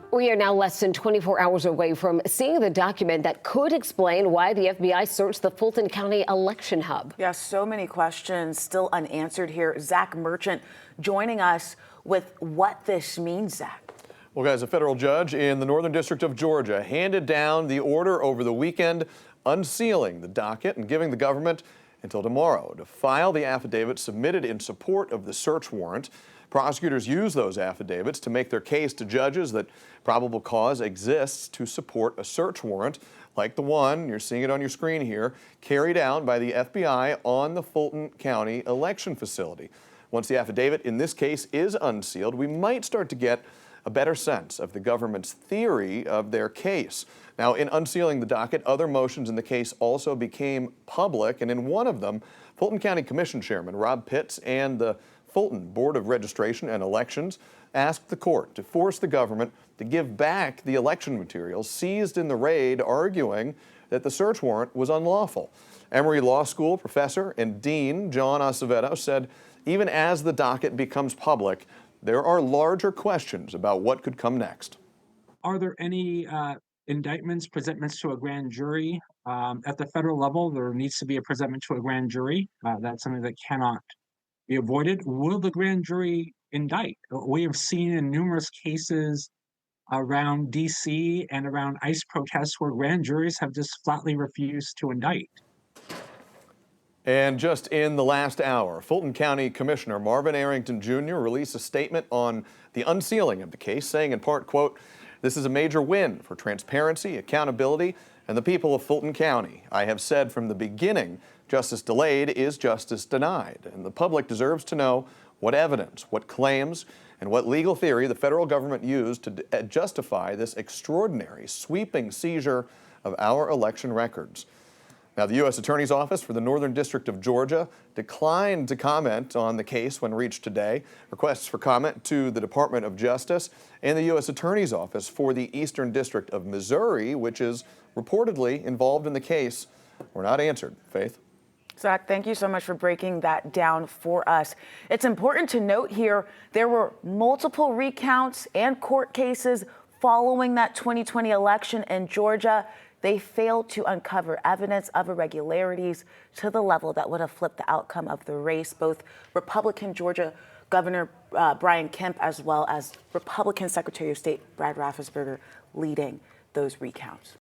We are now less than 24 hours away from seeing the document that could explain why the FBI searched the Fulton County election hub. Yes, so many questions still unanswered here. Zach Merchant joining us with what this means, Zach. Well, guys, a federal judge in the Northern District of Georgia handed down the order over the weekend unsealing the docket and giving the government until tomorrow to file the affidavit submitted in support of the search warrant. Prosecutors use those affidavits to make their case to judges that probable cause exists to support a search warrant, like the one, you're seeing it on your screen here, carried out by the FBI on the Fulton County election facility. Once the affidavit in this case is unsealed, we might start to get a better sense of the government's theory of their case. Now, in unsealing the docket, other motions in the case also became public, and in one of them, Fulton County Commission Chairman Rob Pitts and the Fulton Board of Registration and Elections asked the court to force the government to give back the election materials seized in the raid, arguing that the search warrant was unlawful. Emory Law School professor and dean John Acevedo said even as the docket becomes public, there are larger questions about what could come next. Are there any indictments, presentments to a grand jury? At the federal level, there needs to be a presentment to a grand jury. That's something that cannot be avoided. Will the grand jury indict? We have seen in numerous cases around DC and around ICE protests where grand juries have just flatly refused to indict. And just in the last hour, Fulton County Commissioner Marvin Arrington Jr. released a statement on the unsealing of the case, saying in part, quote, "This is a major win for transparency, accountability, and the people of Fulton County. I have said from the beginning, justice delayed is justice denied, and the public deserves to know what evidence, what claims, and what legal theory the federal government used to justify this extraordinary, sweeping seizure of our election records." Now, the U.S. Attorney's Office for the Northern District of Georgia declined to comment on the case when reached today. Requests for comment to the Department of Justice and the U.S. Attorney's Office for the Eastern District of Missouri, which is reportedly involved in the case, were not answered. Faith? Zach, thank you so much for breaking that down for us. It's important to note here, there were multiple recounts and court cases following that 2020 election in Georgia. They failed to uncover evidence of irregularities to the level that would have flipped the outcome of the race. Both Republican Georgia Governor Brian Kemp as well as Republican Secretary of State Brad Raffensperger leading those recounts.